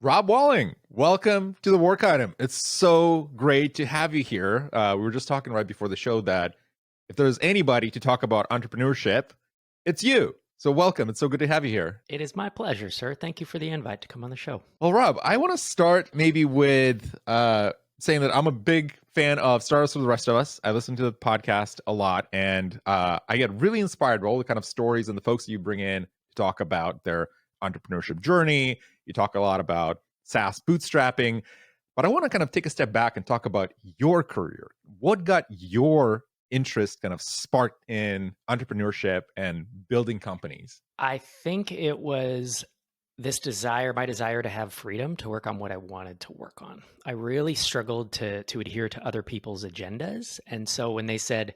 Rob Walling, welcome to the Work Item. It's so great to have you here. We were just talking right before the show that if there's anybody to talk about entrepreneurship, it's you. So welcome. It's so good to have you here. It is my pleasure, sir. Thank you for the invite to come on the show. Well, Rob, I want to start maybe with saying that I'm a big fan of Startups for the Rest of Us. I listen to the podcast a lot, and I get really inspired by all the kind of stories and the folks that you bring in to talk about their entrepreneurship journey. You talk a lot about SaaS bootstrapping, but I want to kind of take a step back and talk about your career. What got your interest kind of sparked in entrepreneurship and building companies? I think it was my desire to have freedom to work on what I wanted to work on. I really struggled to adhere to other people's agendas. And so when they said,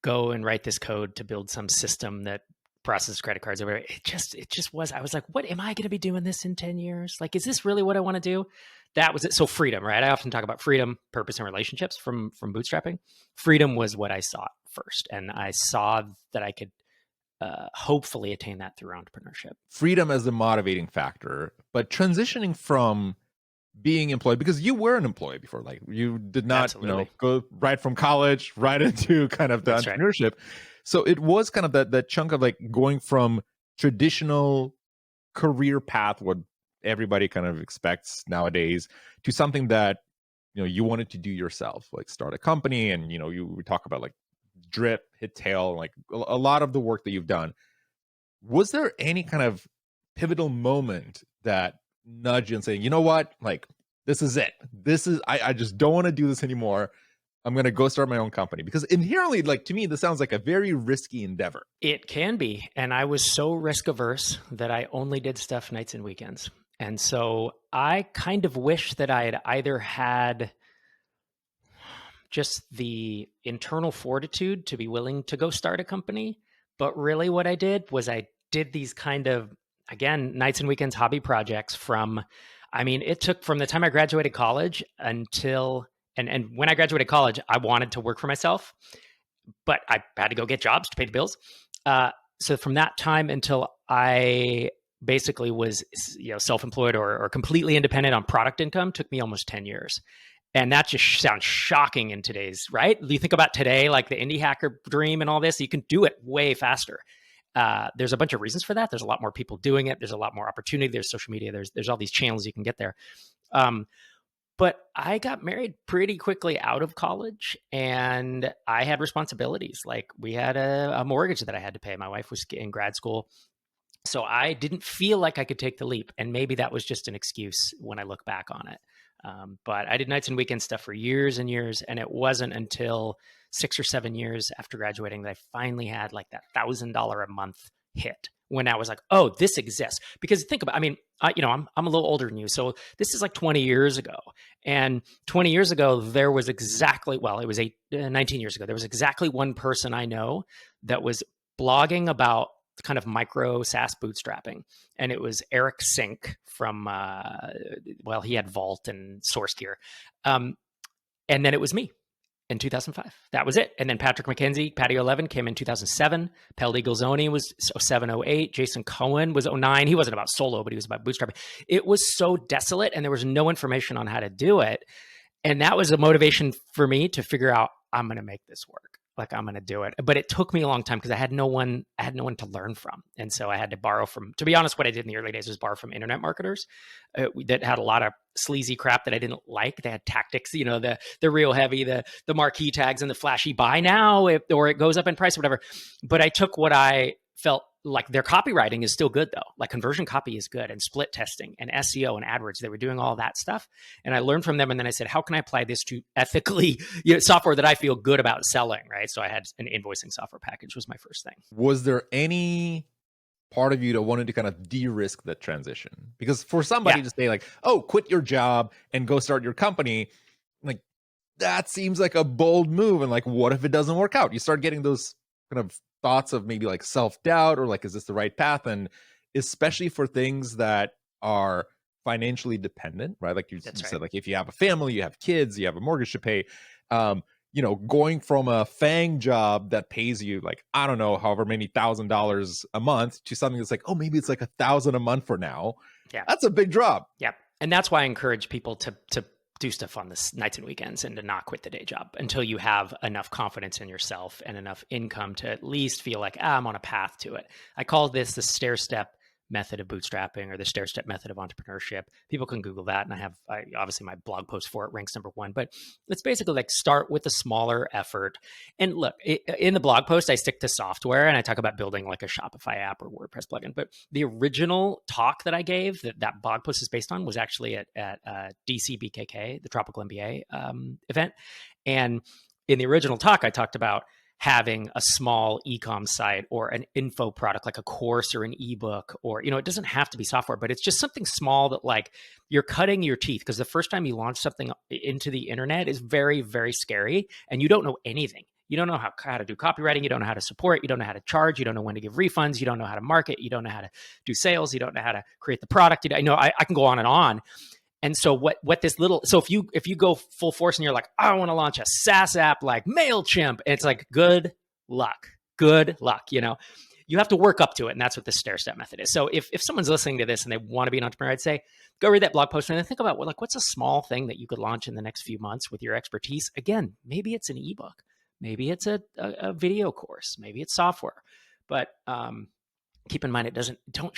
go and write this code to build some system that processes credit cards or whatever, it just was, I was like, what am I going to be doing this in 10 years? Like, is this really what I want to do? That was it. So freedom, right? I often talk about freedom, purpose, and relationships from bootstrapping. Freedom was what I sought first. And I saw that I could hopefully attain that through entrepreneurship. Freedom as the motivating factor, but transitioning from being employed, because you were an employee before, like you did not, go right from college right into kind of the That's entrepreneurship. Right. So it was kind of that chunk of like going from traditional career path, what everybody kind of expects nowadays, to something that you wanted to do yourself, like start a company, and we talk about like drip, hit tail, like a lot of the work that you've done. Was there any kind of pivotal moment that nudge you and say, you know what, like this is it, I just don't want to do this anymore, I'm going to go start my own company? Because inherently, like, to me, this sounds like a very risky endeavor. It can be. And I was so risk averse that I only did stuff nights and weekends. And so I kind of wish that I had either had just the internal fortitude to be willing to go start a company. But really what I did was I did these kind of, again, nights and weekends hobby projects it took from the time I graduated college until, and when I graduated college, I wanted to work for myself, but I had to go get jobs to pay the bills. So from that time until I basically was self-employed or completely independent on product income took me almost 10 years. And that just sounds shocking in today's, right? You think about today, like the indie hacker dream and all this, you can do it way faster. There's a bunch of reasons for that. There's a lot more people doing it. There's a lot more opportunity. There's social media. There's all these channels you can get there. But I got married pretty quickly out of college, and I had responsibilities. Like we had a mortgage that I had to pay. My wife was in grad school. So I didn't feel like I could take the leap. And maybe that was just an excuse when I look back on it. But I did nights and weekend stuff for years and years. And it wasn't until 6 or 7 years after graduating that I finally had like that $1,000 a month hit, when I was like, oh, this exists. Because think about, I'm a little older than you. So this is like 20 years ago. And 20 years ago, there was it was 19 years ago. There was exactly one person I know that was blogging about kind of micro SaaS bootstrapping. And it was Eric Sink from, he had Vault and SourceGear. And then it was me in 2005. That was it. And then Patrick McKenzie, Patio 11 came in 2007. Peldi Gilzoni was 07, 08. Jason Cohen was 09. He wasn't about solo, but he was about bootstrapping. It was so desolate and there was no information on how to do it. And that was a motivation for me to figure out, I'm going to make this work. Like I'm going to do it. But it took me a long time because I had no one to learn from. And so I had to borrow from, to be honest, what I did in the early days was borrow from internet marketers that had a lot of sleazy crap that I didn't like. They had tactics, the real heavy, the marquee tags and the flashy buy now, or it goes up in price or whatever. But I took what I felt like. Their copywriting is still good though. Like conversion copy is good, and split testing and SEO and AdWords. They were doing all that stuff. And I learned from them. And then I said, how can I apply this to ethically software that I feel good about selling? Right. So I had an invoicing software package was my first thing. Was there any part of you that wanted to kind of de-risk that transition? Because for somebody to say like, oh, quit your job and go start your company, like that seems like a bold move. And like, what if it doesn't work out? You start getting those kind of thoughts of maybe like self-doubt, or like, is this the right path? And especially for things that are financially dependent, right? Like you said, like if you have a family, you have kids, you have a mortgage to pay, going from a FANG job that pays you like, I don't know, however many $1,000 a month to something that's like, oh, maybe it's like $1,000 a month for now. Yeah. That's a big drop. Yeah. And that's why I encourage people to do stuff on the nights and weekends and to not quit the day job until you have enough confidence in yourself and enough income to at least feel like, I'm on a path to it. I call this the stair step method of bootstrapping or the stair step method of entrepreneurship. People can Google that. And obviously my blog post for it ranks number 1, but it's basically like start with a smaller effort. And look, in the blog post, I stick to software and I talk about building like a Shopify app or WordPress plugin. But the original talk that I gave that blog post is based on was actually at DCBKK, the Tropical MBA event. And in the original talk, I talked about having a small e-com site or an info product like a course or an ebook, or, it doesn't have to be software, but it's just something small that like you're cutting your teeth, because the first time you launch something into the internet is very, very scary and you don't know anything. You don't know how to do copywriting. You don't know how to support. You don't know how to charge. You don't know when to give refunds. You don't know how to market. You don't know how to do sales. You don't know how to create the product. I can go on and on. And so what this little, so if you go full force and you're like, I want to launch a SaaS app like MailChimp, it's like, good luck. You have to work up to it. And that's what the stair step method is. So if someone's listening to this and they want to be an entrepreneur, I'd say, go read that blog post and then think about what's a small thing that you could launch in the next few months with your expertise. Again, maybe it's an ebook, maybe it's a video course, maybe it's software, but keep in mind, don't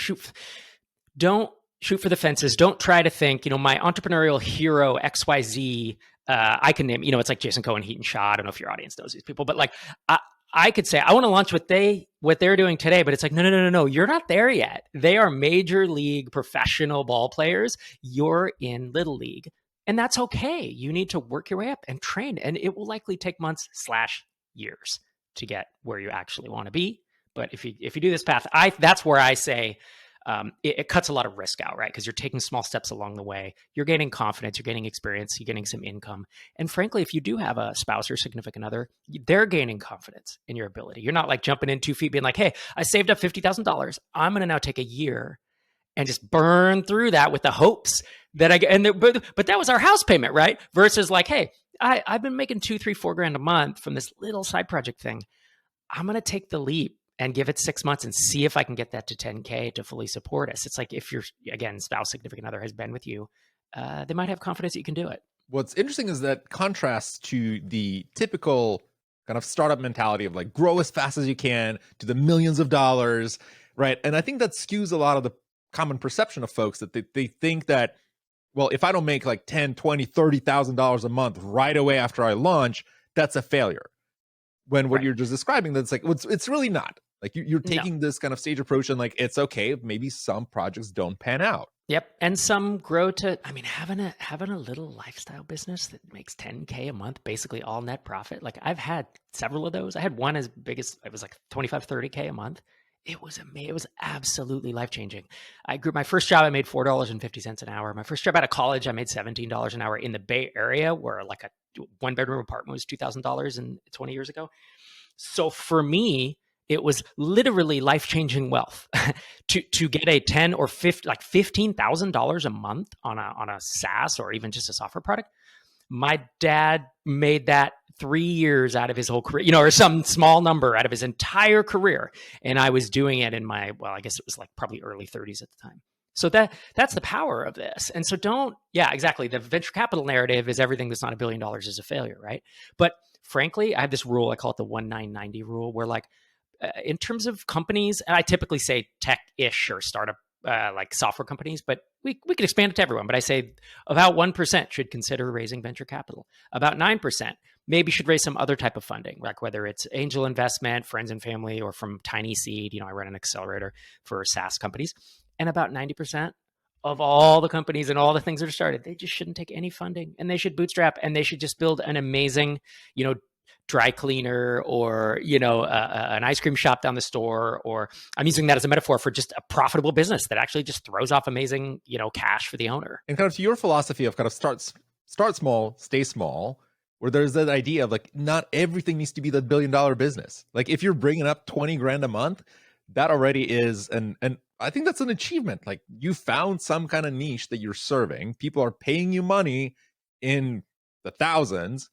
shoot for the fences. Don't try to think, my entrepreneurial hero XYZ, I can name, it's like Jason Cohen, Heat and Shaw. I don't know if your audience knows these people, but like I could say, I want to launch what they're doing today, but it's like, no, you're not there yet. They are major league professional ball players. You're in little league, and that's okay. You need to work your way up and train, and it will likely take months/years to get where you actually want to be. But if you do this path, that's where I say, it cuts a lot of risk out, right? Because you're taking small steps along the way. You're gaining confidence, you're gaining experience, you're getting some income. And frankly, if you do have a spouse or significant other, they're gaining confidence in your ability. You're not like jumping in 2 feet being like, hey, I saved up $50,000. I'm going to now take a year and just burn through that with the hopes that but that was our house payment, right? Versus like, hey, I've been making $2, $3, $4 grand a month from this little side project thing. I'm going to take the leap and give it 6 months and see if I can get that to 10K to fully support us. It's like if your, again, spouse, significant other has been with you, they might have confidence that you can do it. What's interesting is that contrasts to the typical kind of startup mentality of like grow as fast as you can to the millions of dollars, right? And I think that skews a lot of the common perception of folks that they think that, well, if I don't make like $10, $20, $30,000 a month right away after I launch, that's a failure. When what you're just describing, that's like, it's really not. Like you're taking this kind of stage approach and like, it's okay if maybe some projects don't pan out. Yep. And some grow to, having a little lifestyle business that makes 10K a month, basically all net profit. Like I've had several of those. I had one as big as, it was like 25, 30K a month. It was amazing. It was absolutely life-changing. My first job, I made $4.50 an hour. My first job out of college, I made $17 an hour in the Bay Area, where like a 1-bedroom apartment was $2,000 and 20 years ago. So for me, it was literally life-changing wealth to get a 10 or 50, like $15,000 a month on a SaaS or even just a software product. My dad made that 3 years out of his whole career, or some small number out of his entire career. And I was doing it in I guess it was like probably early 30s at the time. So that's the power of this. And so exactly. The venture capital narrative is everything that's not $1 billion is a failure, right? But frankly, I have this rule, I call it the 1-9-90 rule, where like, in terms of companies, and I typically say tech-ish or startup like software companies, but we could expand it to everyone. But I say about 1% should consider raising venture capital. About 9% maybe should raise some other type of funding, like whether it's angel investment, friends and family, or from tiny seed. I run an accelerator for SaaS companies. And about 90% of all the companies and all the things that are started, they just shouldn't take any funding, and they should bootstrap, and they should just build an amazing, dry cleaner or, an ice cream shop down the store, or I'm using that as a metaphor for just a profitable business that actually just throws off amazing, cash for the owner. And kind of to your philosophy of kind of start small, stay small, where there's that idea of like, not everything needs to be the $1 billion business. Like if you're bringing up 20 grand a month, that already is, and I think that's an achievement. Like you found some kind of niche that you're serving. People are paying you money in the thousands.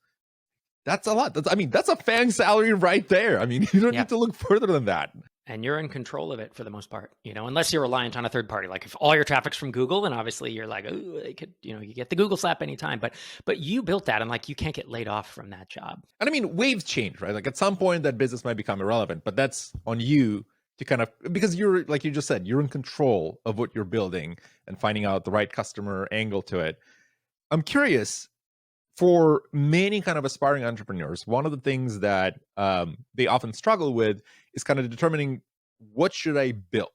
That's a lot. That's a FANG salary right there. You don't need to look further than that. and you're in control of it for the most part, unless you're reliant on a third party. Like if all your traffic's from Google, then obviously you're like, oh, they could, you get the Google slap anytime. But you built that, and like you can't get laid off from that job. And I mean, waves change, right? Like at some point that business might become irrelevant, but that's on you to kind of, because you're, like you just said, you're in control of what you're building and finding out the right customer angle to it. I'm curious, for many kind of aspiring entrepreneurs, one of the things that they often struggle with is kind of determining, what should I build?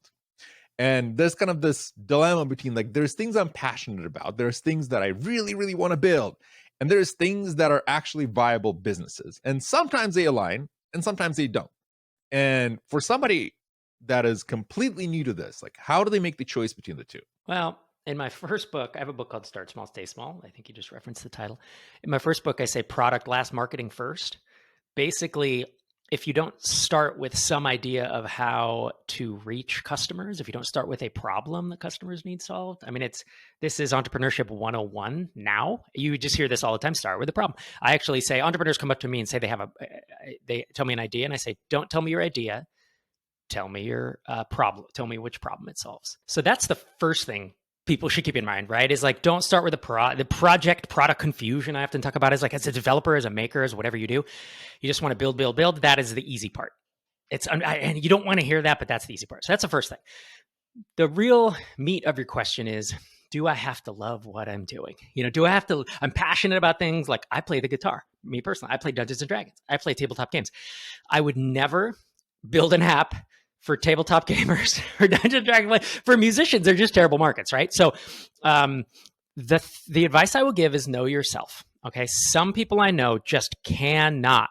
And there's kind of this dilemma between, like, there's things I'm passionate about, there's things that I really, really want to build, and there's things that are actually viable businesses. And sometimes they align and sometimes they don't. And for somebody that is completely new to this, like, how do they make the choice between the two? Well, in my first book, I have a book called Start Small, Stay Small. I think you just referenced the title. In my first book, I say product last, marketing first. Basically, if you don't start with some idea of how to reach customers, if you don't start with a problem that customers need solved, I mean, this is entrepreneurship 101 now. You just hear this all the time, start with a problem. I actually say, entrepreneurs come up to me and say they tell me an idea, and I say, don't tell me your idea, tell me your problem. Tell me which problem it solves. So that's the first thing people should keep in mind, right? Is like, don't start with the product confusion I often talk about is like, as a developer, as a maker, as whatever you do, you just want to build. That is the easy part. And you don't want to hear that, but that's the easy part. So that's the first thing. The real meat of your question is, do I have to love what I'm doing? I'm passionate about things. Like I play the guitar, me personally, I play Dungeons and Dragons. I play tabletop games. I would never build an app for tabletop gamers or Dungeons & Dragons. For musicians, they're just terrible markets, right? So the advice I will give is know yourself, okay? Some people I know just cannot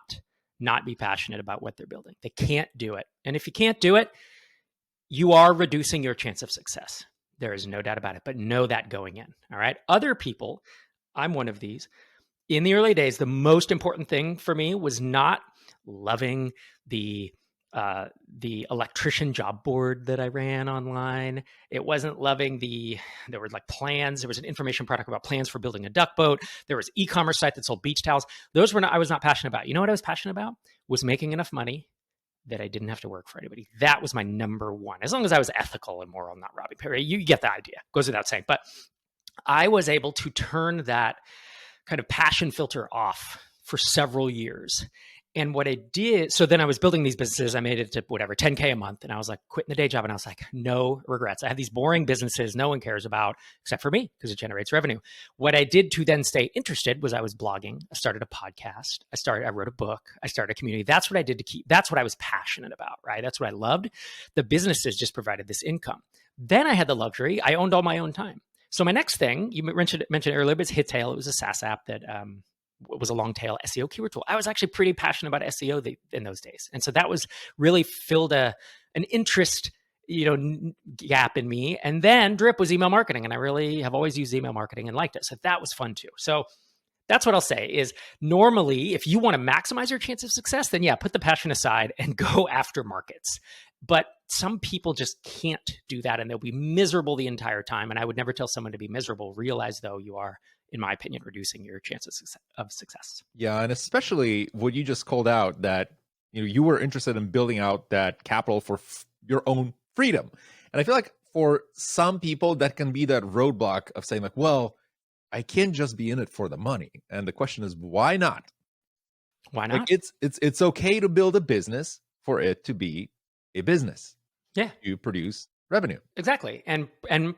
not be passionate about what they're building. They can't do it. And if you can't do it, you are reducing your chance of success. There is no doubt about it, but know that going in, all right? Other people, I'm one of these. In the early days, the most important thing for me was not loving the electrician job board that I ran online. It wasn't loving there were like plans. There was an information product about plans for building a duck boat. There was e-commerce site that sold beach towels. I was not passionate about. You know what I was passionate about? Was making enough money that I didn't have to work for anybody. That was my number one. As long as I was ethical and moral, not robbing people. You get the idea. Goes without saying. But I was able to turn that kind of passion filter off for several years. And what I did, so then I was building these businesses. I made it to whatever, 10K a month. And I was like quitting the day job. And I was like, no regrets. I have these boring businesses no one cares about except for me because it generates revenue. What I did to then stay interested was I was blogging. I started a podcast. I wrote a book. I started a community. That's what I did that's what I was passionate about, right? That's what I loved. The businesses just provided this income. Then I had the luxury. I owned all my own time. So my next thing, you mentioned earlier, but it's Hittail. It was a SaaS app that was a long tail SEO keyword tool. I was actually pretty passionate about SEO in those days. And so that was really filled an interest, gap in me. And then Drip was email marketing. And I really have always used email marketing and liked it. So that was fun too. So that's what I'll say is normally, if you want to maximize your chance of success, then yeah, put the passion aside and go after markets. But some people just can't do that and they'll be miserable the entire time. And I would never tell someone to be miserable. Realize though you are, in my opinion, reducing your chances of success. Yeah, and especially what you just called out, that you were interested in building out that capital for your own freedom. And I feel like for some people that can be that roadblock of saying like, well, I can't just be in it for the money. And the question is, why not? Why not? Like it's okay to build a business for it to be a business. Yeah. You produce revenue. Exactly. And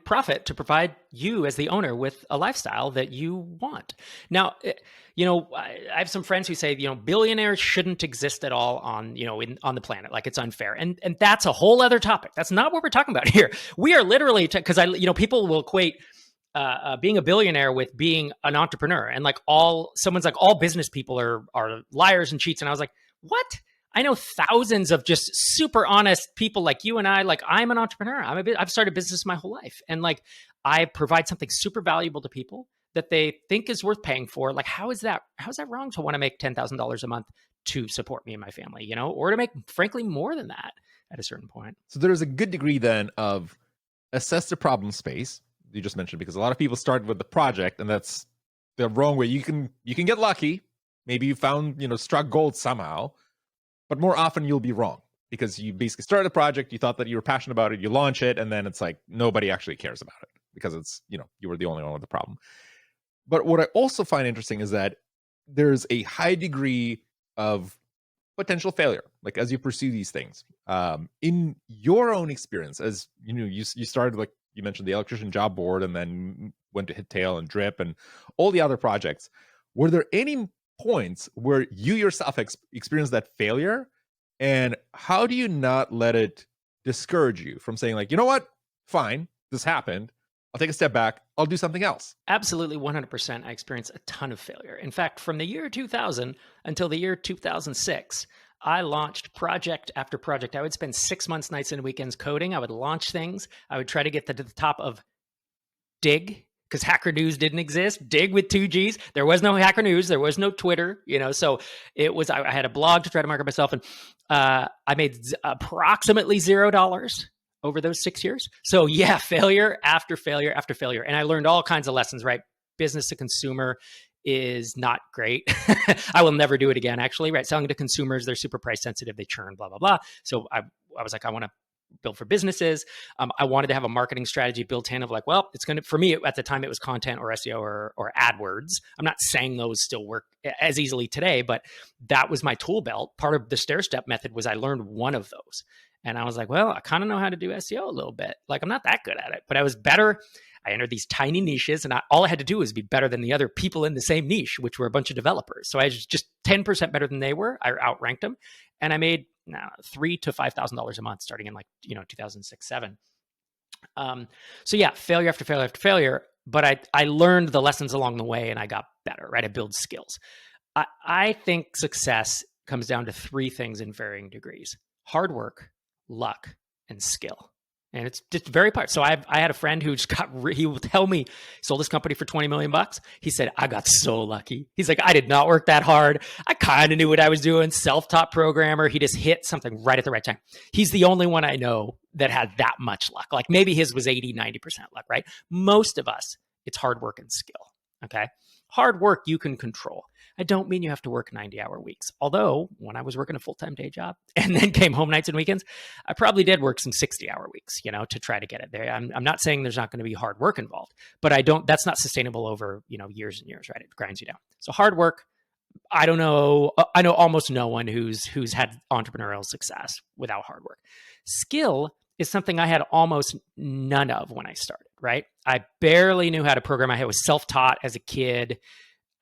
profit to provide you as the owner with a lifestyle that you want. Now, I have some friends who say, billionaires shouldn't exist at all on the planet. Like it's unfair. And that's a whole other topic. That's not what we're talking about here. We are literally, because people will equate being a billionaire with being an entrepreneur. And someone's like, all business people are liars and cheats. And I was like, what? I know thousands of just super honest people like you and I. Like I'm an entrepreneur. I've started business my whole life, and like I provide something super valuable to people that they think is worth paying for. Like how's that wrong to want to make $10,000 a month to support me and my family, or to make frankly more than that at a certain point. So there's a good degree then of assess the problem space you just mentioned, because a lot of people start with the project, and that's the wrong way. You can get lucky. Maybe you found struck gold somehow. But more often you'll be wrong. because you basically started a project, you thought that you were passionate about it, you launch it, and then it's like nobody actually cares about it because it's, you were the only one with the problem. But what I also find interesting is that there's a high degree of potential failure, like as you pursue these things. In your own experience, as you started, like you mentioned, the electrician job board, and then went to Hittail and Drip and all the other projects. Were there any points where you yourself experienced that failure, and how do you not let it discourage you from saying, like, you know what, fine, this happened, I'll take a step back, I'll do something else? Absolutely, 100%. I experienced a ton of failure. In fact, from the year 2000 until the year 2006, I launched project after project. I would spend 6 months, nights, and weekends coding. I would launch things. I would try to get to the top of Dig, because Hacker News didn't exist. Dig with 2 Gs. There was no Hacker News. There was no Twitter. So it was. I had a blog to try to market myself, and I made approximately $0 over those 6 years. So yeah, failure after failure after failure, and I learned all kinds of lessons. Right, business to consumer is not great. I will never do it again. Actually, right, selling to consumers, they're super price sensitive. They churn, blah blah blah. So I was like, I want to build for businesses. I wanted to have a marketing strategy built in of like, well, it's going to, for me at the time, it was content or SEO or AdWords. I'm not saying those still work as easily today, but that was my tool belt. Part of the stairstep method was I learned one of those. And I was like, well, I kind of know how to do SEO a little bit. Like, I'm not that good at it, but I was better. I entered these tiny niches, and all I had to do was be better than the other people in the same niche, which were a bunch of developers. So I was just 10% better than they were. I outranked them, and I made $3,000 to $5,000 a month starting in 2006, 7. So yeah, failure after failure after failure. But I learned the lessons along the way, and I got better. Right, I build skills. I think success comes down to 3 things in varying degrees: hard work, luck, and skill. And it's just very part. So I had a friend who just he will tell me, sold his company for $20 million. He said, I got so lucky. He's like, I did not work that hard. I kind of knew what I was doing. Self-taught programmer. He just hit something right at the right time. He's the only one I know that had that much luck. Like maybe his was 80, 90% luck, right? Most of us, it's hard work and skill. Okay. Hard work you can control. I don't mean you have to work 90-hour weeks. Although when I was working a full-time day job and then came home nights and weekends, I probably did work some 60-hour weeks, to try to get it there. I'm not saying there's not going to be hard work involved, but that's not sustainable over, years and years, right? It grinds you down. So hard work, I don't know. I know almost no one who's had entrepreneurial success without hard work. Skill is something I had almost none of when I started, right? I barely knew how to program. I was self-taught as a kid.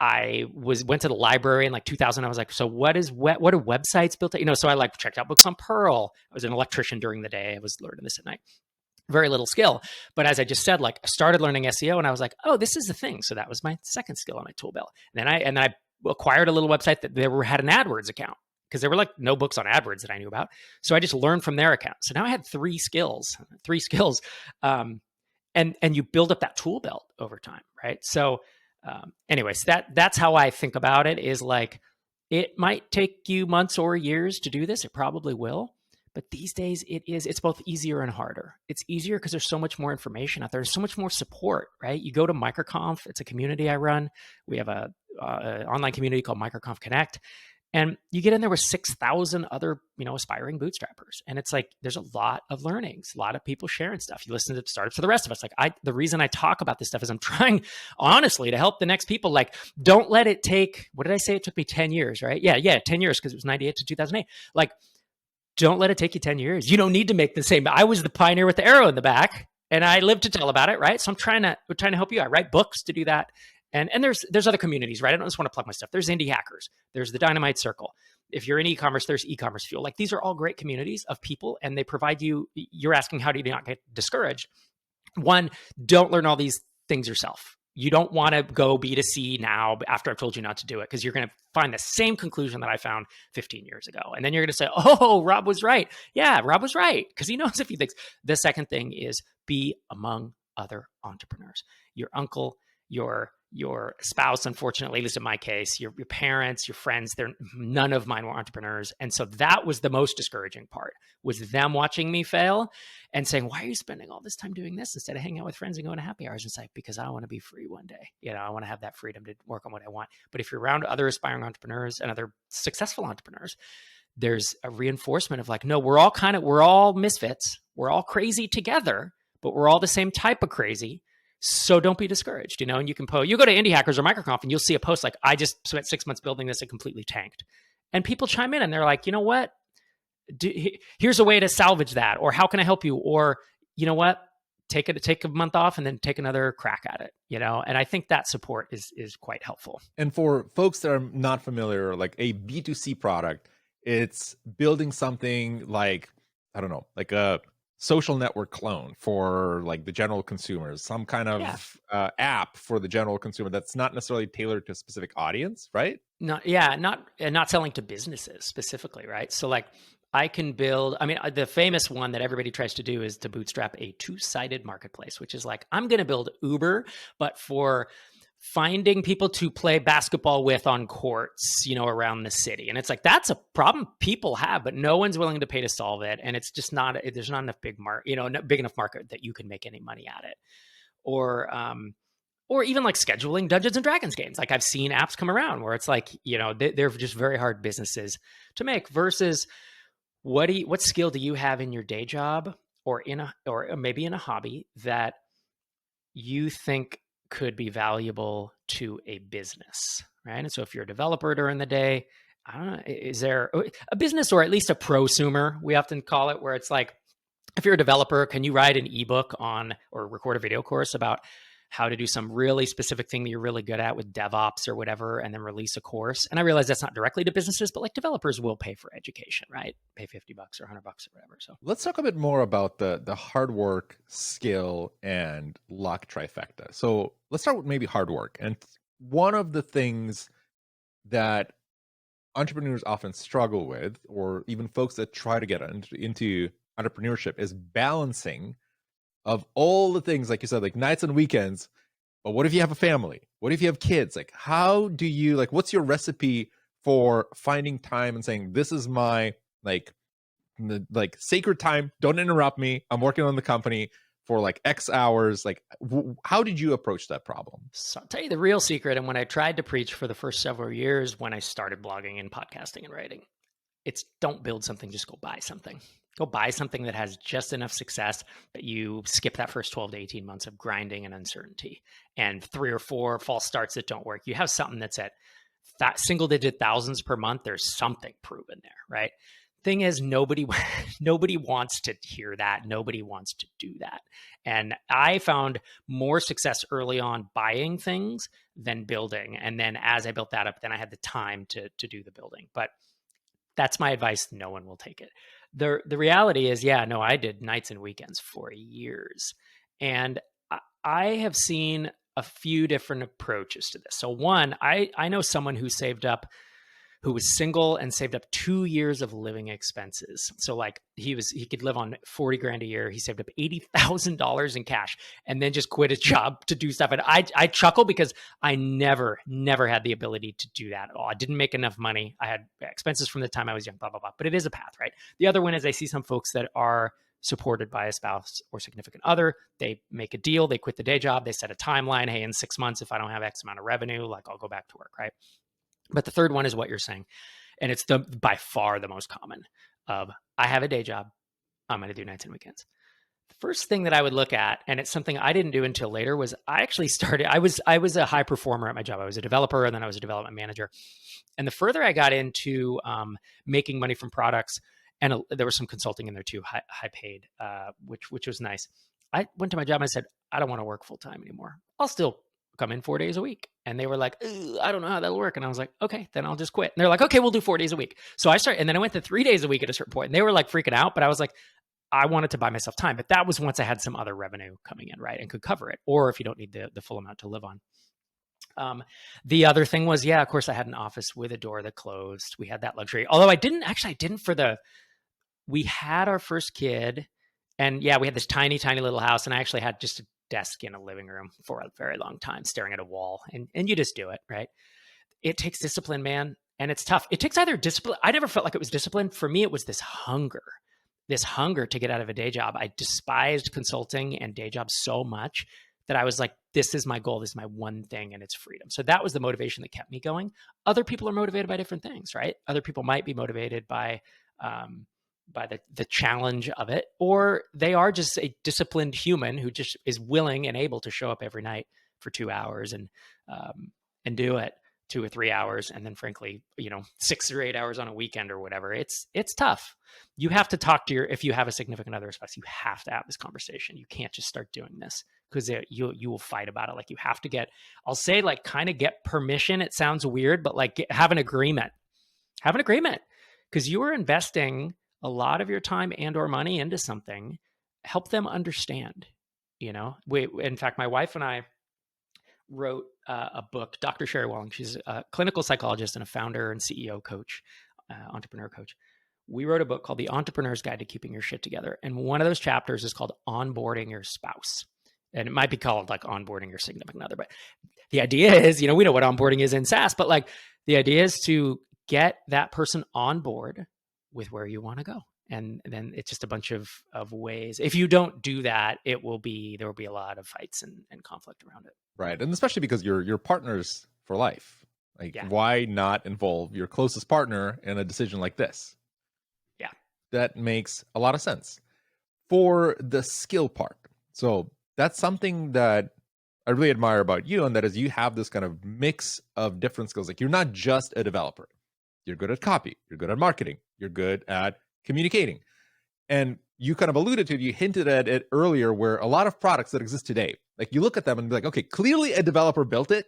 I went to the library in 2000. I was like, so what are websites built? So I checked out books on Perl. I was an electrician during the day. I was learning this at night. Very little skill. But as I just said, I started learning SEO, and I was like, oh, this is the thing. So that was my second skill on my tool belt. And then I acquired a little website that had an AdWords account, because there were no books on AdWords that I knew about. So I just learned from their account. So now I had 3 skills. And you build up that tool belt over time, right? So anyways, that's how I think about it, is it might take you months or years to do this. It probably will. But these days it's both easier and harder. It's easier because there's so much more information out there. There's so much more support, right? You go to MicroConf. It's a community I run. We have an online community called MicroConf Connect. And you get in there with 6,000 other, aspiring bootstrappers. And it's there's a lot of learnings, a lot of people sharing stuff. You listen to startups for the rest of us. The reason I talk about this stuff is I'm trying, honestly, to help the next people. Don't let it take, what did I say? It took me 10 years, right? Yeah, 10 years, because it was 98 to 2008. Don't let it take you 10 years. You don't need to make the same. I was the pioneer with the arrow in the back, and I live to tell about it, right? So we're trying to help you. I write books to do that. And there's other communities, right? I don't just want to plug my stuff. There's Indie Hackers. There's the Dynamite Circle. If you're in e-commerce, there's e-commerce Fuel. These are all great communities of people, and they provide you. You're asking, how do you not get discouraged? One, don't learn all these things yourself. You don't want to go B2C now after I've told you not to do it, because you're going to find the same conclusion that I found 15 years ago. And then you're going to say, oh, Rob was right. Yeah, Rob was right, because he knows a few things. The second thing is be among other entrepreneurs. Your uncle, your spouse, unfortunately, at least in my case, your parents, your friends, none of mine were entrepreneurs. And so that was the most discouraging part, was them watching me fail and saying, why are you spending all this time doing this instead of hanging out with friends and going to happy hours? And it's because I want to be free one day. I want to have that freedom to work on what I want. But if you're around other aspiring entrepreneurs and other successful entrepreneurs, there's a reinforcement of like, no, we're all misfits. We're all crazy together, but we're all the same type of crazy. So don't be discouraged, And you can you go to Indie Hackers or MicroConf and you'll see a post like, I just spent 6 months building this, it completely tanked. And people chime in and they're like, you know what? Here's a way to salvage that. Or how can I help you? Or you know what? Take a month off and then take another crack at it, And I think that support is quite helpful. And for folks that are not familiar, like a B2C product, it's building something like, I don't know, like a social network clone for like the general consumers, some kind of app for the general consumer that's not necessarily tailored to a specific audience, right? Not selling to businesses specifically, right? So like I can build, the famous one that everybody tries to do is to bootstrap a two-sided marketplace, which is like, I'm going to build Uber, but for finding people to play basketball with on courts, around the city. And it's like, that's a problem people have, but no one's willing to pay to solve it. And it's just there's not enough big enough market that you can make any money at it. Or even like scheduling Dungeons and Dragons games. Like I've seen apps come around where it's like, they're just very hard businesses to make versus what skill do you have in your day job or maybe in a hobby that you think could be valuable to a business, right? And so if you're a developer during the day, I don't know, is there a business or at least a prosumer, we often call it, where it's like, if you're a developer, can you write an ebook on or record a video course about how to do some really specific thing that you're really good at with DevOps or whatever, and then release a course? And I realize that's not directly to businesses, but like developers will pay for education, right? Pay $50 or $100 or whatever. So let's talk a bit more about the hard work, skill, and luck trifecta. So let's start with maybe hard work. And one of the things that entrepreneurs often struggle with, or even folks that try to get into entrepreneurship, is balancing of all the things, like you said, like nights and weekends. But what if you have a family? What if you have kids? Like, how do you, like, what's your recipe for finding time and saying, this is my like sacred time, don't interrupt me, I'm working on the company for like X hours? Like, how did you approach that problem? So I'll tell you the real secret. And when I tried to preach for the first several years, when I started blogging and podcasting and writing, it's don't build something, just go buy something. Go buy something that has just enough success that you skip that first 12 to 18 months of grinding and uncertainty and 3 or 4 false starts that don't work. You have something that's at that single digit thousands per month. There's something proven there, right? Thing is, nobody wants to hear that. Nobody wants to do that. And I found more success early on buying things than building. And then as I built that up, then I had the time to do the building. But that's my advice. No one will take it. The reality is, I did nights and weekends for years. And I have seen a few different approaches to this. So one, I know someone who who was single and saved up 2 years of living expenses. So like he could live on 40 grand a year. He saved up $80,000 in cash and then just quit his job to do stuff. And I chuckle because I never had the ability to do that at all. I didn't make enough money. I had expenses from the time I was young, blah, blah, blah. But it is a path, right? The other one is I see some folks that are supported by a spouse or significant other. They make a deal, they quit the day job, they set a timeline. Hey, in 6 months, if I don't have X amount of revenue, like I'll go back to work, right? But the third one is what you're saying. And it's by far the most common of, I have a day job, I'm going to do nights and weekends. The first thing that I would look at, and it's something I didn't do until later, was I actually started, I was a high performer at my job. I was a developer and then I was a development manager. And the further I got into making money from products, and there was some consulting in there too, high paid, which was nice. I went to my job and I said, I don't want to work full time anymore. I'll still come in 4 days a week. And they were like, I don't know how that'll work. And I was like, okay, then I'll just quit. And they're like, okay, we'll do 4 days a week. So I started, and then I went to 3 days a week at a certain point, and they were like freaking out, but I was like, I wanted to buy myself time. But that was once I had some other revenue coming in, right? And could cover it. Or if you don't need the full amount to live on. The other thing was, of course I had an office with a door that closed. We had that luxury. Although I didn't we had our first kid, and we had this tiny, tiny little house, and I actually had just a desk in a living room for a very long time, staring at a wall, and you just do it, right? It takes discipline, man, and it's tough. It takes either discipline. I never felt like it was discipline. For me, it was this hunger to get out of a day job. I despised consulting and day jobs so much that I was like, this is my goal. This is my one thing, and it's freedom. So that was the motivation that kept me going. Other people are motivated by different things, right? Other people might be motivated by the challenge of it, or they are just a disciplined human who just is willing and able to show up every night for 2 hours and do it 2 or 3 hours, and then frankly, 6 or 8 hours on a weekend or whatever. It's tough. You have to talk to if you have a significant other spouse, you have to have this conversation. You can't just start doing this because you will fight about it. Like, you have to I'll say, like, kind of get permission. It sounds weird, but like, have an agreement. Have an agreement, because you are investing a lot of your time and or money into something. Help them understand. In fact, my wife and I wrote a book. Dr. Sherry Walling, she's a clinical psychologist and a founder and CEO coach, entrepreneur coach. We wrote a book called The Entrepreneur's Guide to Keeping Your Shit Together. And one of those chapters is called Onboarding Your Spouse. And it might be called like Onboarding Your Significant Other. But the idea is, we know what onboarding is in SaaS, but like, the idea is to get that person on board with where you want to go. And then it's just a bunch of ways. If you don't do that, there will be a lot of fights and conflict around it. Right. And especially because you're partners for life. Like, why not involve your closest partner in a decision like this? Yeah. That makes a lot of sense. For the skill part. So that's something that I really admire about you, and that is you have this kind of mix of different skills. Like, you're not just a developer. You're good at copy. You're good at marketing. You're good at communicating. And you kind of alluded to it, you hinted at it earlier, where a lot of products that exist today, like, you look at them and be like, okay, clearly a developer built it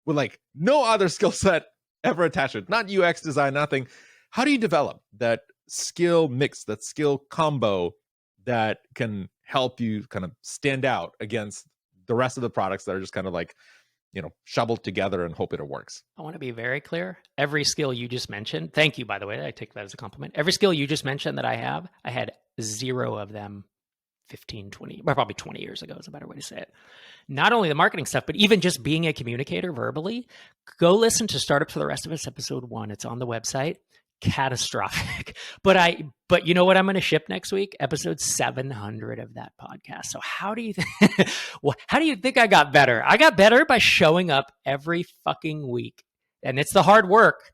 with like no other skill set ever attached to it, not UX design, nothing. How do you develop that skill mix, that skill combo that can help you kind of stand out against the rest of the products that are just kind of like, shoveled together and hope it works? I want to be very clear. Every skill you just mentioned, thank you, by the way, I take that as a compliment. Every skill you just mentioned that I had 0 of them 15, 20, well, probably 20 years ago is a better way to say it. Not only the marketing stuff, but even just being a communicator verbally. Go listen to Startups for the Rest of Us, episode 1. It's on the website. Catastrophic. But you know what I'm going to ship next week? Episode 700 of that podcast. So how do you think I got better? I got better by showing up every fucking week. And it's the hard work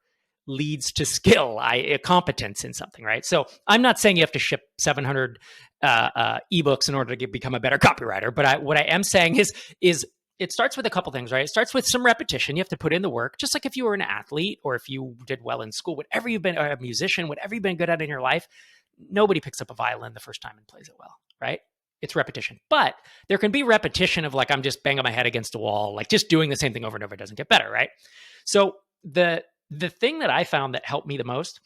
leads to skill, competence in something, right? So I'm not saying you have to ship 700 ebooks in order to become a better copywriter, but what I am saying is it starts with a couple things, right? It starts with some repetition. You have to put in the work, just like if you were an athlete or if you did well in school, whatever you've been, a musician, whatever you've been good at in your life, nobody picks up a violin the first time and plays it well, right? It's repetition. But there can be repetition of like, I'm just banging my head against a wall, like just doing the same thing over and over doesn't get better, right? So the thing that I found that helped me the most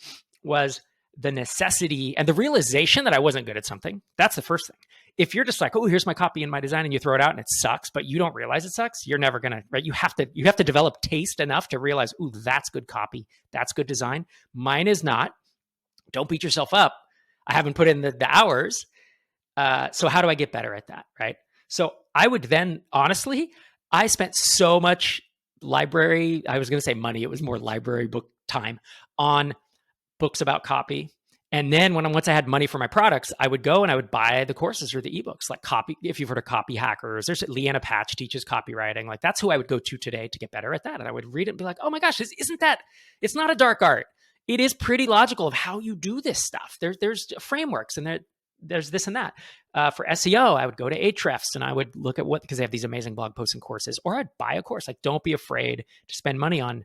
was the necessity and the realization that I wasn't good at something. That's the first thing. If you're just like, oh, here's my copy and my design, and you throw it out and it sucks, but you don't realize it sucks, you're never gonna, right? You have to develop taste enough to realize, ooh, that's good copy, that's good design. Mine is not. Don't beat yourself up. I haven't put in the hours. So how do I get better at that, right? So I would then, honestly, I spent so much library, I was going to say money, it was more library book time on books about copy. And then once I had money for my products, I would go and I would buy the courses or the ebooks, like copy. If you've heard of Copy Hackers, there's Leanna Patch teaches copywriting. Like, that's who I would go to today to get better at that. And I would read it and be like, oh my gosh, isn't that, it's not a dark art. It is pretty logical of how you do this stuff. There's frameworks and there's this and that. For SEO, I would go to Ahrefs and I would look at because they have these amazing blog posts and courses, or I'd buy a course. Like, don't be afraid to spend money on,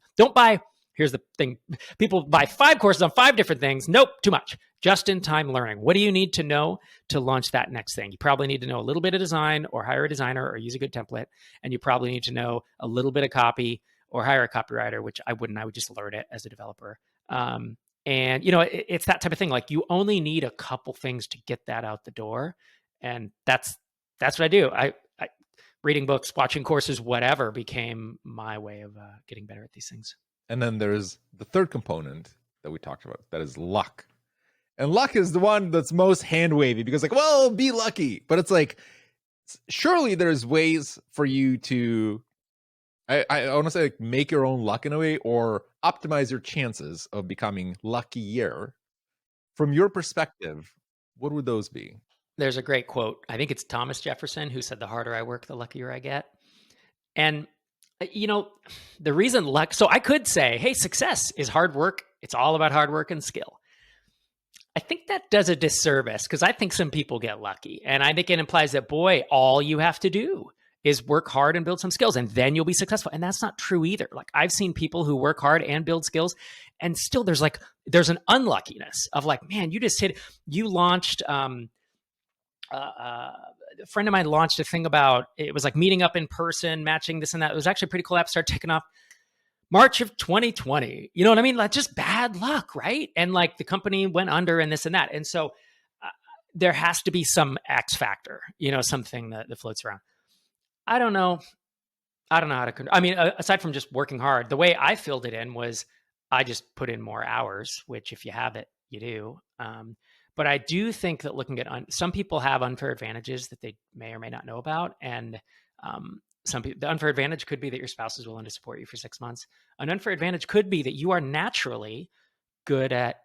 here's the thing. People buy 5 courses on 5 different things. Nope, too much. Just-in-time learning. What do you need to know to launch that next thing? You probably need to know a little bit of design, or hire a designer, or use a good template. And you probably need to know a little bit of copy, or hire a copywriter, which I wouldn't. I would just learn it as a developer. And it's that type of thing. Like, you only need a couple things to get that out the door. And that's what I do. I reading books, watching courses, whatever became my way of getting better at these things. And then there's the third component that we talked about, that is luck. And luck is the one that's most hand wavy, because like, well, be lucky. But it's like, surely there's ways for you to, I want to say, like, make your own luck in a way, or optimize your chances of becoming luckier. From your perspective, what would those be? There's a great quote. I think it's Thomas Jefferson who said, "The harder I work, the luckier I get." And the reason luck. So I could say, "Hey, success is hard work. It's all about hard work and skill." I think that does a disservice because I think some people get lucky. And I think it implies that, boy, all you have to do is work hard and build some skills and then you'll be successful. And that's not true either. Like I've seen people who work hard and build skills and still there's an unluckiness of like, man, you launched, a friend of mine launched a thing about, it was like meeting up in person, matching this and that. It was actually a pretty cool app, started taking off. March of 2020, you know what I mean? Like just bad luck, right? And like the company went under and this and that. And so there has to be some X factor, something that floats around. I don't know. I don't know how to, aside from just working hard, the way I filled it in was I just put in more hours, which if you have it, you do. But I do think that looking at, some people have unfair advantages that they may or may not know about. And some people, the unfair advantage could be that your spouse is willing to support you for 6 months. An unfair advantage could be that you are naturally good at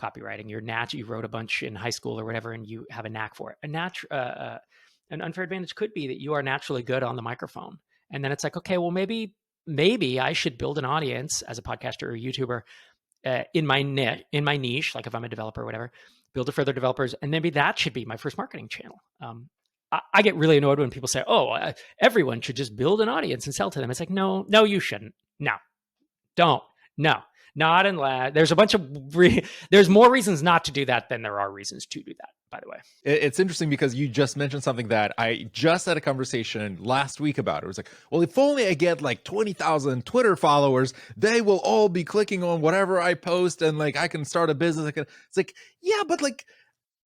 copywriting. You wrote a bunch in high school or whatever, and you have a knack for it. An unfair advantage could be that you are naturally good on the microphone. And then it's like, okay, well, maybe I should build an audience as a podcaster or a YouTuber in my niche, like if I'm a developer or whatever, build it for other developers. And maybe that should be my first marketing channel. I get really annoyed when people say, "Oh, everyone should just build an audience and sell to them." It's like, no, you shouldn't. No, don't. No, not unless there's a bunch of there's more reasons not to do that than there are reasons to do that. By the way, it's interesting because you just mentioned something that I just had a conversation last week about. It was like, well, if only I get like 20,000 Twitter followers, they will all be clicking on whatever I post, and like I can start a business. It's like, yeah, but like,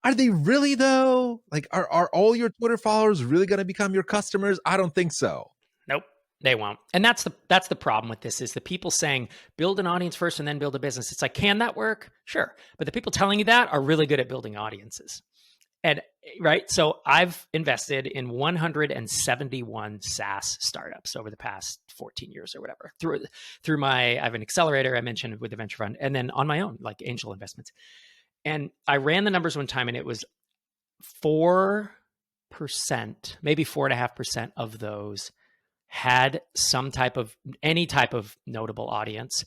are they really though? Like, are all your Twitter followers really going to become your customers? I don't think so. Nope, they won't. And that's the problem with this is the people saying build an audience first and then build a business. It's like, can that work? Sure. But the people telling you that are really good at building audiences. And right. So I've invested in 171 SaaS startups over the past 14 years or whatever through I have an accelerator I mentioned with the venture fund, and then on my own, like angel investments. And I ran the numbers one time and it was 4%, maybe 4.5% of those had any type of notable audience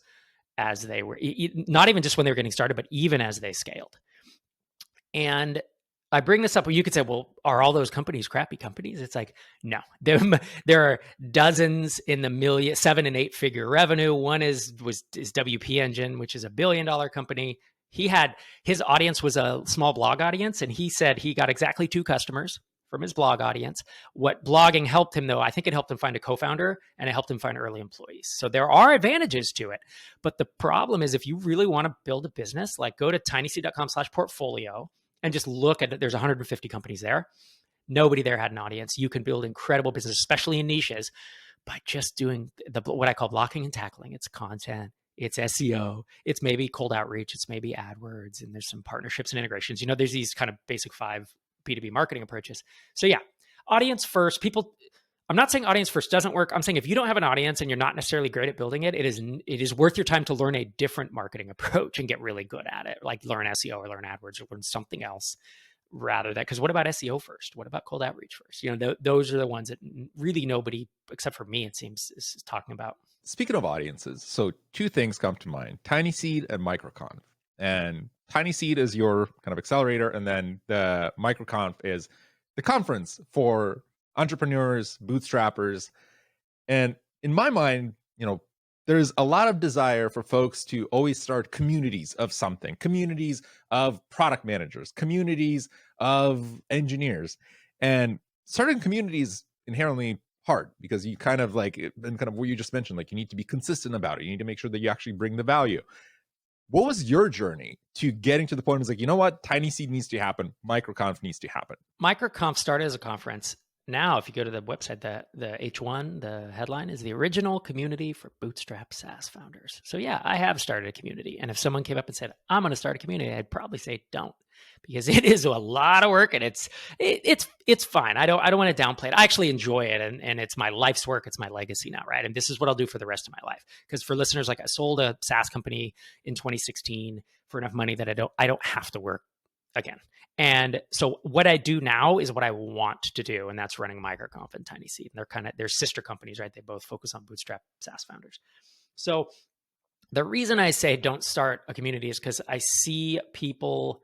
as they were, not even just when they were getting started, but even as they scaled. And I bring this up where you could say, well, are all those companies crappy companies? It's like, no, there are dozens in the 7 and 8 figure revenue. One is WP Engine, which is $1 billion company. His audience was a small blog audience, and he said he got exactly 2 customers from his blog audience. What blogging helped him, though, I think it helped him find a co-founder and it helped him find early employees. So there are advantages to it. But the problem is if you really want to build a business, like go to tinyseed.com/portfolio and just look at it. There's 150 companies there. Nobody there had an audience. You can build incredible business, especially in niches, by just doing what I call blocking and tackling. It's content. It's SEO, it's maybe cold outreach, it's maybe AdWords, and there's some partnerships and integrations. There's these kind of basic 5 B2B marketing approaches. So yeah, audience first. I'm not saying audience first doesn't work. I'm saying if you don't have an audience and you're not necessarily great at building it, it is worth your time to learn a different marketing approach and get really good at it. Like learn SEO or learn AdWords or learn something else rather than, because what about SEO first? What about cold outreach first? Those are the ones that really nobody, except for me, it seems, is talking about. Speaking of audiences, so 2 things come to mind: TinySeed and MicroConf. And TinySeed is your kind of accelerator, and then the MicroConf is the conference for entrepreneurs, bootstrappers. And in my mind, there's a lot of desire for folks to always start communities of something, communities of product managers, communities of engineers. And starting communities inherently hard because you kind of like, and kind of what you just mentioned, like you need to be consistent about it. You need to make sure that you actually bring the value. What was your journey to getting to the point? It's like, you know what? TinySeed needs to happen. MicroConf needs to happen. MicroConf started as a conference. Now, if you go to the website, the H1, the headline is the original community for bootstrap SaaS founders. So yeah, I have started a community. And if someone came up and said, I'm going to start a community, I'd probably say don't, because it is a lot of work and it's fine. I don't want to downplay it. I actually enjoy it. And it's my life's work. It's my legacy now, right? And this is what I'll do for the rest of my life. Because for listeners, like I sold a SaaS company in 2016 for enough money that I don't have to work again. And so what I do now is what I want to do, and that's running MicroConf and Tiny Seed. And they're sister companies, right? They both focus on bootstrap SaaS founders. So the reason I say don't start a community is because I see people,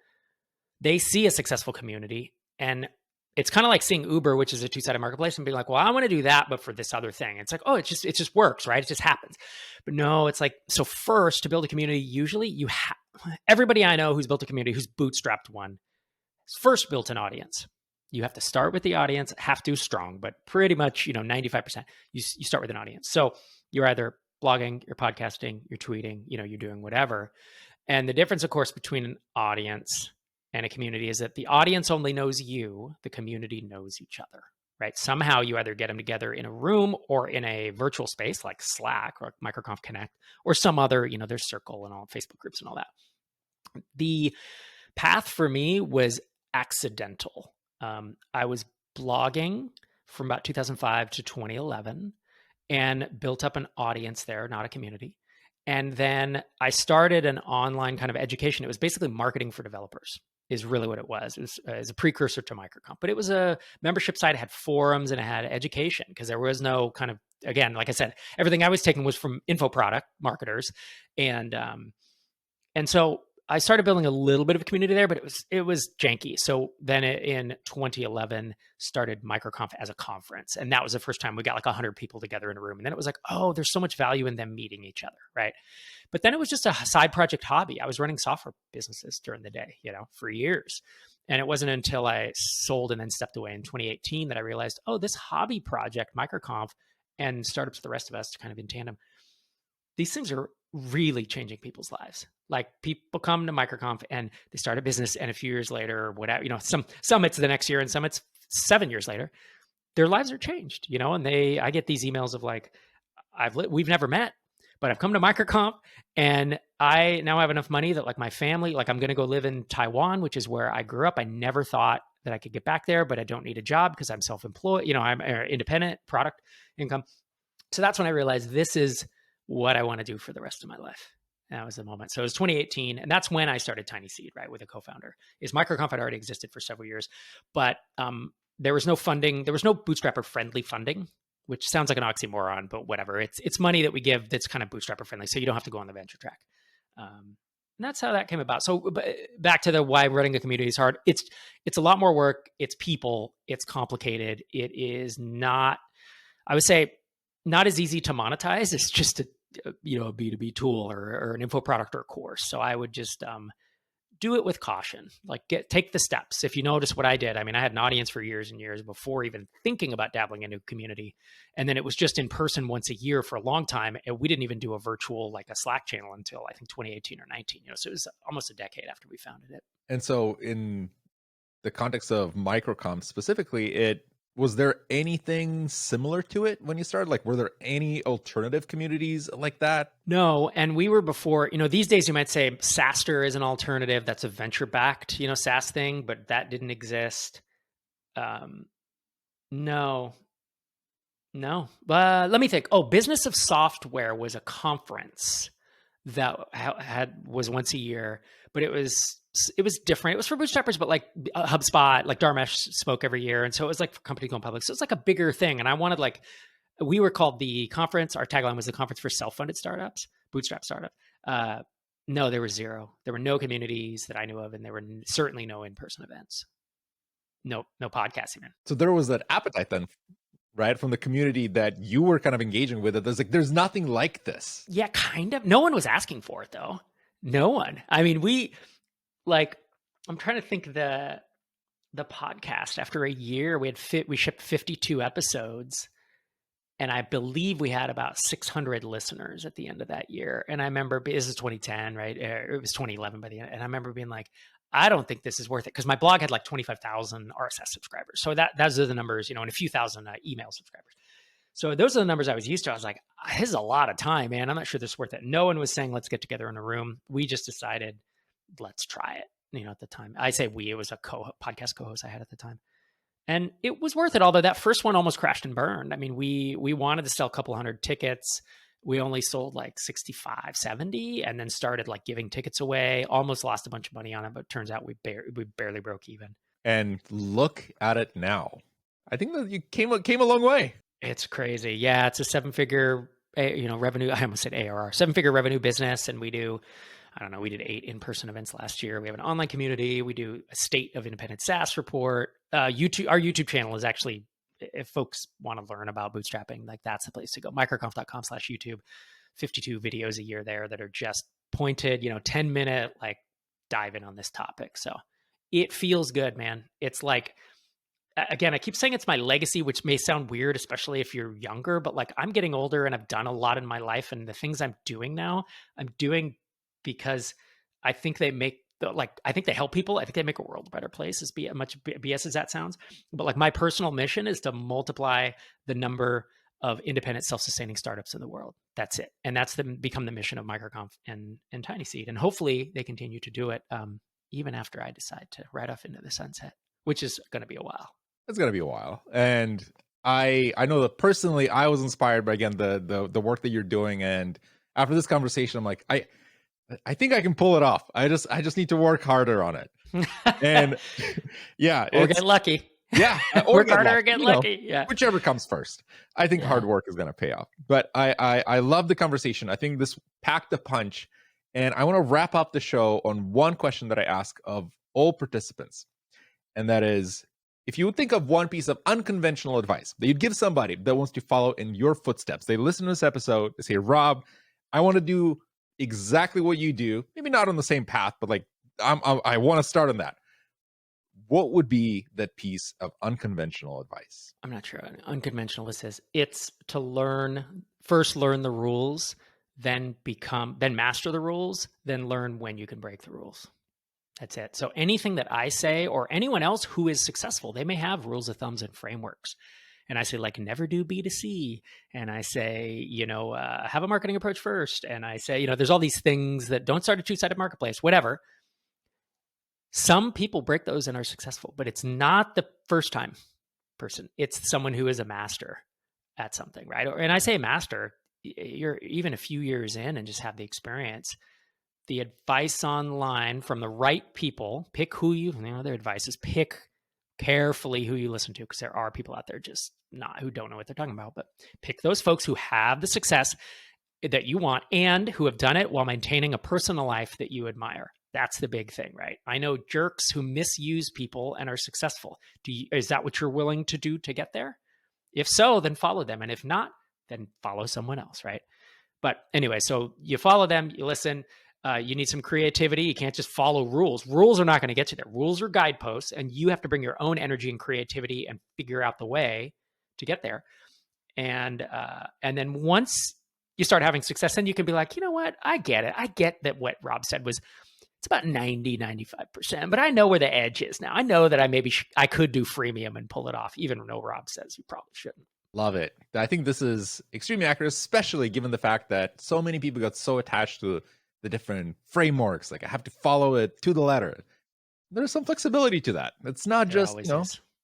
they see a successful community, and it's kind of like seeing Uber, which is a two-sided marketplace, and being like, well, I want to do that, but for this other thing. It's like, oh, it just works, right? It just happens. But no, it's like, so first, to build a community, usually everybody I know who's built a community, who's bootstrapped one, first built an audience. You have to start with the audience, have to strong, but pretty much, 95%, you start with an audience. So you're either blogging, you're podcasting, you're tweeting, you're doing whatever. And the difference, of course, between an audience and a community is that the audience only knows you, the community knows each other, right? Somehow you either get them together in a room or in a virtual space like Slack or MicroConf Connect or some other, there's Circle and all Facebook groups and all that. The path for me was accidental. I was blogging from about 2005 to 2011 and built up an audience there, not a community. And then I started an online kind of education. It was basically marketing for developers is really what it was. It was as a precursor to MicroConf, but it was a membership site. It had forums and it had education because there was no kind of, again, like I said, everything I was taking was from info product marketers. And so I started building a little bit of a community there, but it was janky. So then in 2011 started MicroConf as a conference. And that was the first time we got like 100 people together in a room. And then it was like, oh, there's so much value in them meeting each other, right? But then it was just a side project hobby. I was running software businesses during the day, for years. And it wasn't until I sold and then stepped away in 2018 that I realized, oh, this hobby project, MicroConf, and startups, the rest of us kind of in tandem, these things are really changing people's lives. Like people come to MicroConf and they start a business, and a few years later, whatever, some it's the next year and some it's 7 years later, their lives are changed, and I get these emails of like, we've never met, but I've come to MicroConf and I now have enough money that like my family, like I'm going to go live in Taiwan, which is where I grew up. I never thought that I could get back there, but I don't need a job because I'm self-employed, I'm independent, product income. So that's when I realized this is what I want to do for the rest of my life. That was the moment. So it was 2018, and that's when I started Tiny Seed, right, with a co-founder. MicroConf had already existed for several years, but there was no funding. There was no bootstrapper-friendly funding, which sounds like an oxymoron, but whatever. It's money that we give that's kind of bootstrapper-friendly, so you don't have to go on the venture track. And that's how that came about. So back to the why running a community is hard. It's a lot more work. It's people. It's complicated. It is not, I would say, not as easy to monetize. It's just a B2B tool or an info product or a course. So I would just do it with caution. Like take the steps. If you notice what I did, I had an audience for years and years before even thinking about dabbling into a community. And then it was just in person once a year for a long time. And we didn't even do a virtual, like a Slack channel until I think 2018 or 19, so it was almost a decade after we founded it. And so in the context of MicroConf specifically, was there anything similar to it when you started? Like, were there any alternative communities like that? No. And we were before, these days you might say SaaStr is an alternative. That's a venture-backed, SaaS thing, but that didn't exist. No. Let me think. Oh, Business of Software was a conference that was once a year, but it was different. It was for bootstrappers, but like HubSpot, like Dharmesh spoke every year. And so it was like for companies going public. So it's like a bigger thing. And I wanted we were called the conference. Our tagline was the conference for self-funded startups, bootstrap startup. No, there was zero. There were no communities that I knew of. And there were certainly no in-person events. No podcasting. So there was that appetite then, right, from the community that you were kind of engaging with it. There's nothing like this. Yeah, kind of. No one was asking for it though. No one. I'm trying to think the podcast. After a year, we shipped 52 episodes, and I believe we had about 600 listeners at the end of that year. And I remember, this is 2010, right? It was 2011 by the end. And I remember being like, I don't think this is worth it, because my blog had like 25,000 RSS subscribers. So those are the numbers, and a few thousand email subscribers. So those are the numbers I was used to. I was like, this is a lot of time, man. I'm not sure this is worth it. No one was saying, let's get together in a room. We just decided, let's try it. At the time, I say it was a podcast co-host I had at the time. And it was worth it. Although that first one almost crashed and burned. We wanted to sell a couple hundred tickets. we only sold like 65, 70, and then started like giving tickets away. Almost lost a bunch of money on it, but turns out we barely broke even. And look at it now. I think that you came a long way. It's crazy. Yeah, it's a 7-figure, revenue. I almost said ARR, 7-figure revenue business, and we do, I don't know, we did 8 in-person events last year. We have an online community. We do a state of independent SaaS report. Our YouTube channel is actually, if folks want to learn about bootstrapping, like that's the place to go. MicroConf.com/YouTube. 52 videos a year there that are just pointed, 10-minute, like dive in on this topic. So it feels good, man. It's like, again, I keep saying it's my legacy, which may sound weird, especially if you're younger, but like I'm getting older and I've done a lot in my life. And the things I'm doing now, I'm doing because I think they make I think they help people. I think they make a world a better place, as much BS as that sounds. But like my personal mission is to multiply the number of independent, self-sustaining startups in the world. That's it. And that's become the mission of MicroConf and Tiny Seed. And hopefully they continue to do it even after I decide to ride off into the sunset, which is going to be a while. It's going to be a while. And I know that personally I was inspired by, again, the work that you're doing. And after this conversation, I'm like, I think I can pull it off. I just need to work harder on it. And yeah, or get lucky. Yeah, or work harder or get lucky. Yeah, whichever comes first. I think hard work is going to pay off. But I love the conversation. I think this packed a punch, and I want to wrap up the show on one question that I ask of all participants, and that is, if you would think of one piece of unconventional advice that you'd give somebody that wants to follow in your footsteps, they listen to this episode, they say, Rob, I want to do exactly what you do, maybe not on the same path, but like I want to start on that. What would be that piece of unconventional advice? I'm not sure. Unconventional is it's to first learn the rules, then master the rules, then learn when you can break the rules. That's it. So anything that I say or anyone else who is successful, they may have rules of thumbs and frameworks. And I say, like, never do B2C. And I say, have a marketing approach first. And I say, there's all these things that don't start a two-sided marketplace, whatever. Some people break those and are successful, but it's not the first time person. It's someone who is a master at something, right? And I say master, you're even a few years in and just have the experience. The advice online from the right people, pick their advice is pick carefully who you listen to, because there are people out there just who don't know what they're talking about, but pick those folks who have the success that you want and who have done it while maintaining a personal life that you admire. That's the big thing, right? I know jerks who misuse people and are successful. Is that what you're willing to do to get there? If so, then follow them. And if not, then follow someone else, right? But anyway, so you follow them, you listen. You need some creativity. You can't just follow rules. Rules are not going to get you there. Rules are guideposts, and you have to bring your own energy and creativity and figure out the way to get there. And then once you start having success, then you can be like, you know what? I get it. I get that what Rob said was, it's about 90, 95%, but I know where the edge is now. I know that I could do freemium and pull it off, even though Rob says you probably shouldn't. Love it. I think this is extremely accurate, especially given the fact that so many people got so attached to the different frameworks. Like, I have to follow it to the letter. There's some flexibility to that. It's not just,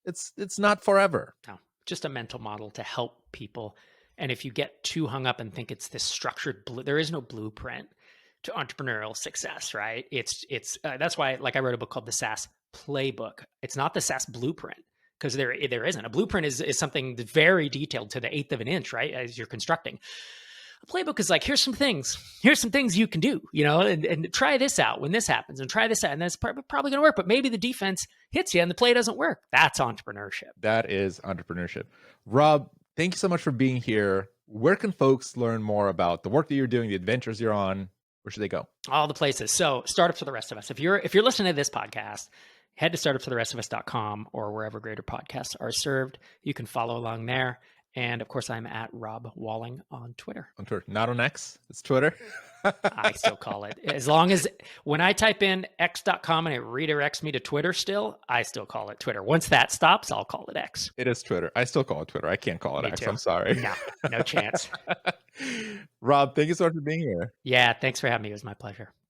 it's not forever. No, just a mental model to help people. And if you get too hung up and think it's this structured, there is no blueprint to entrepreneurial success, right? It's that's why, like, I wrote a book called The SaaS Playbook. It's not the SaaS blueprint, because there isn't. A blueprint is something very detailed to the 1/8 of an inch, right? As you're constructing. A playbook is like, here's some things you can do, and try this out when this happens, and try this out, and that's probably going to work, but maybe the defense hits you and the play doesn't work. That's entrepreneurship. That is entrepreneurship. Rob, thank you so much for being here. Where can folks learn more about the work that you're doing, the adventures you're on? Where should they go? All the places. So Startups for the Rest of Us. If you're listening to this podcast, head to startupsfortherestofus.com or wherever greater podcasts are served. You can follow along there. And of course, I'm at Rob Walling on Twitter. On Twitter, not on X. It's Twitter. I still call it. As long as when I type in x.com and it redirects me to Twitter still, I still call it Twitter. Once that stops, I'll call it X. It is Twitter. I still call it Twitter. I can't call it X. I'm sorry. No chance. Rob, thank you so much for being here. Yeah, thanks for having me. It was my pleasure.